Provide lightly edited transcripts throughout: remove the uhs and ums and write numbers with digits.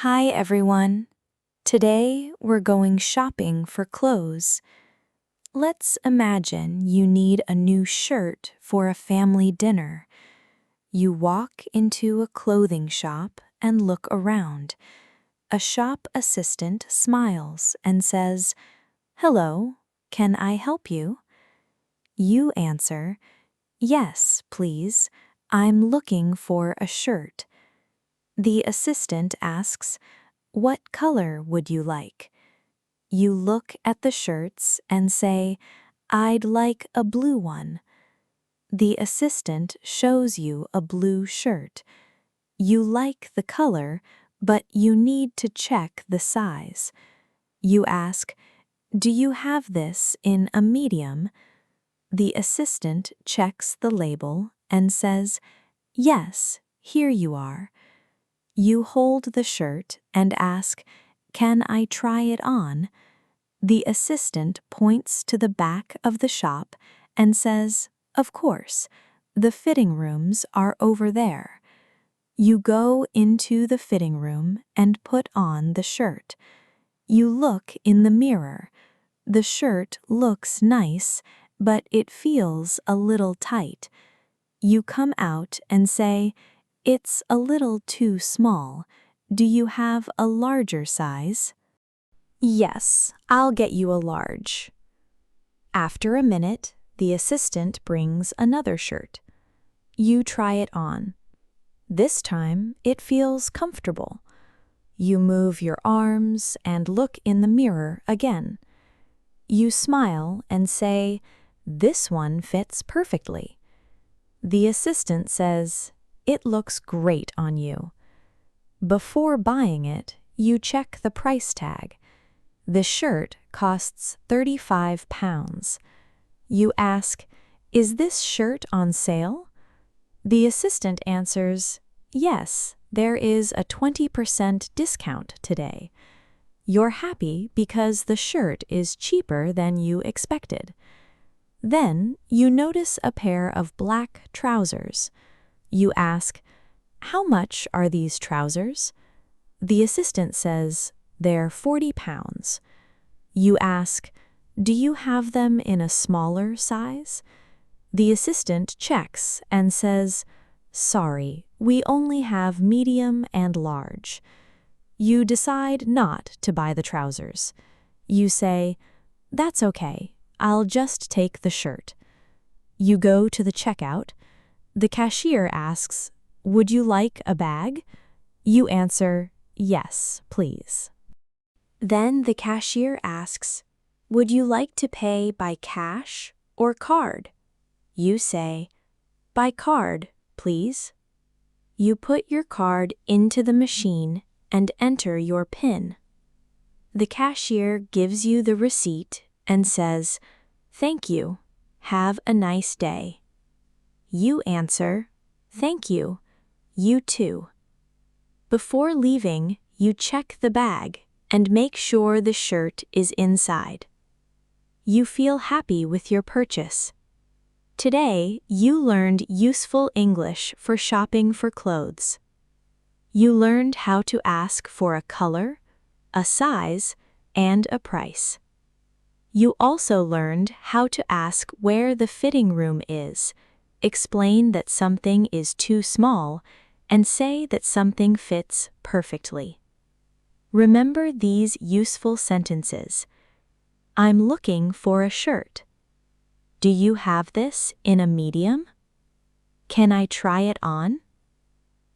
Hi everyone. Today we're going shopping for clothes. Let's imagine you need a new shirt for a family dinner. You walk into a clothing shop and look around. A shop assistant smiles and says, "Hello, can I help you?" You answer, "Yes, please. I'm looking for a shirt." The assistant asks, "What color would you like?" You look at the shirts and say, "I'd like a blue one." The assistant shows you a blue shirt. You like the color, but you need to check the size. You ask, "Do you have this in a medium?" The assistant checks the label and says, "Yes, here you are." You hold the shirt and ask, "Can I try it on?" The assistant points to the back of the shop and says, "Of course, the fitting rooms are over there." You go into the fitting room and put on the shirt. You look in the mirror. The shirt looks nice, but it feels a little tight. You come out and say, "It's a little too small. Do you have a larger size?" "Yes, I'll get you a large." After a minute, the assistant brings another shirt. You try it on. This time, it feels comfortable. You move your arms and look in the mirror again. You smile and say, "This one fits perfectly." The assistant says, "It looks great on you." Before buying it, you check the price tag. The shirt costs £35. You ask, "Is this shirt on sale?" The assistant answers, "Yes, there is a 20% discount today." You're happy because the shirt is cheaper than you expected. Then you notice a pair of black trousers. You ask, "How much are these trousers?" The assistant says, "They're £40. You ask, "Do you have them in a smaller size?" The assistant checks and says, "Sorry, we only have medium and large." You decide not to buy the trousers. You say, "That's okay, I'll just take the shirt." You go to the checkout. The cashier asks, "Would you like a bag?" You answer, "Yes, please." Then the cashier asks, "Would you like to pay by cash or card?" You say, "By card, please." You put your card into the machine and enter your PIN. The cashier gives you the receipt and says, "Thank you. Have a nice day." You answer, "Thank you. You too." Before leaving, you check the bag and make sure the shirt is inside. You feel happy with your purchase. Today, you learned useful English for shopping for clothes. You learned how to ask for a color, a size, and a price. You also learned how to ask where the fitting room is, explain that something is too small, and say that something fits perfectly. Remember these useful sentences. I'm looking for a shirt. Do you have this in a medium? Can I try it on?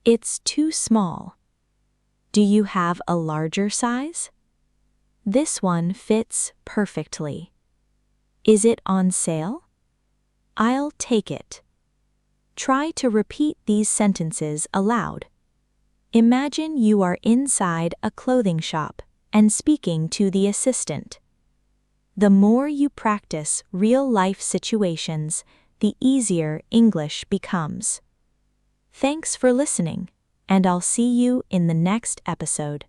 It's too small. Do you have a larger size? This one fits perfectly. Is it on sale? I'll take it. Try to repeat these sentences aloud. Imagine you are inside a clothing shop and speaking to the assistant. The more you practice real-life situations, the easier English becomes. Thanks for listening, and I'll see you in the next episode.